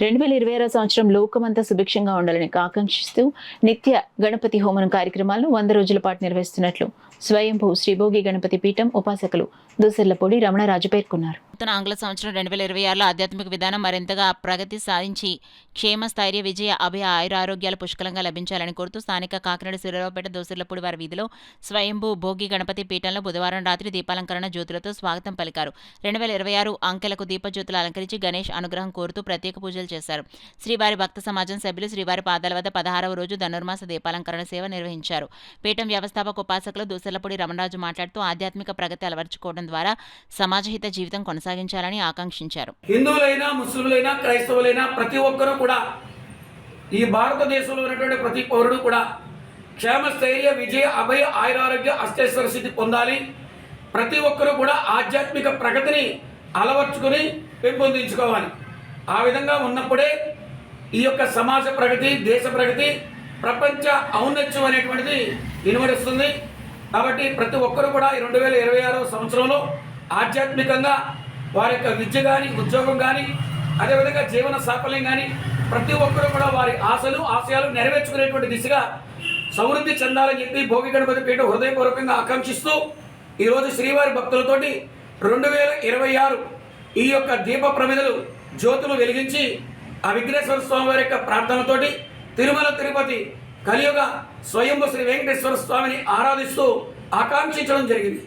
2026 సంవత్సరం లోకమంతా సుభిక్షంగా ఉండాలని ఆకాంక్షిస్తూ నిత్య గణపతి హోమం కార్యక్రమాలను 100 రోజుల పాటు నిర్వహిస్తున్నట్లు స్వయంభూ శ్రీ భోగి గణపతి పీఠం ఉపాసకులు దూసర్లపూడి రమణరాజు పేర్కొన్నారు. నూతన ఆంగ్ల సంవత్సరం 2026లో ఆధ్యాత్మిక విధానం మరింతగా ప్రగతి సాధించి క్షేమ స్థైర్య విజయ అభయ ఆయురారోగ్యాలు పుష్కలంగా లభించాలని కోరుతూ స్థానిక కాకినాడ సూర్యారావుపేట దూసర్లపూడి వారి వీధిలో స్వయంభూ భోగి గణపతి పీఠంలో బుధవారం రాత్రి దీపాలంకరణ జ్యోతులతో స్వాగతం పలికారు. 2026 అంకెలకు దీపజ్యోతులు అలంకరించి గణేష్ అనుగ్రహం కోరుతూ ప్రత్యేక పూజలు చేశారు. శ్రీవారి భక్త సమాజం సభ్యులు శ్రీవారి పాదాల వద్ద 16వ రోజు ధనుర్మాస దీపాలంకరణ సేవ నిర్వహించారు. పీఠం వ్యవస్థాపక ఉపాసకులు దూసర్లపూడి రమణరాజు మాట్లాడుతూ ఆధ్యాత్మిక ప్రగతి అలవర్చుకోవడం ద్వారా సమాజహిత జీవితం కొనసాగించాలని ఆకాంక్షించారు. హిందువులైనా, ముస్లింలైనా, క్రైస్తవులైనా ప్రతి ఒక్కరూ కూడా ఈ భారతదేశంలో ఉన్నటువంటి ప్రతి పౌరుడు కూడా క్షేమ స్థైర్య విజయ అభయ ఆయురారోగ్య అష్టైశ్వర స్థితి పొందాలి. ప్రతి ఒక్కరూ కూడా ఆధ్యాత్మిక ప్రగతిని అలవర్చుకుని పెంపొందించుకోవాలి. ఆ విధంగా ఉన్నప్పుడే ఈ యొక్క సమాజ ప్రగతి, దేశ ప్రగతి, ప్రపంచ ఔన్నత్యం అనేటువంటిది వినబడుస్తుంది. కాబట్టి ప్రతి ఒక్కరూ కూడా ఈ 2026 సంవత్సరంలో ఆధ్యాత్మికంగా వారి యొక్క విద్య కానీ, ఉద్యోగం కానీ, అదేవిధంగా జీవన సాఫల్యం కానీ ప్రతి ఒక్కరూ కూడా వారి ఆశలు, ఆశయాలు నెరవేర్చుకునేటువంటి దిశగా సమృద్ధి చెందాలని చెప్పి భోగి గణపతి పీఠం హృదయపూర్వకంగా ఆకాంక్షిస్తూ ఈరోజు శ్రీవారి భక్తులతోటి 2026 ఈ యొక్క దీప ప్రమిదలు జ్యోతులు వెలిగించి ఆ విఘ్నేశ్వర స్వామి వారి యొక్క ప్రార్థనతోటి తిరుమల తిరుపతి కలియుగ స్వయంభూ శ్రీ వెంకటేశ్వర స్వామిని ఆరాధిస్తూ ఆకాంక్షించడం జరిగింది.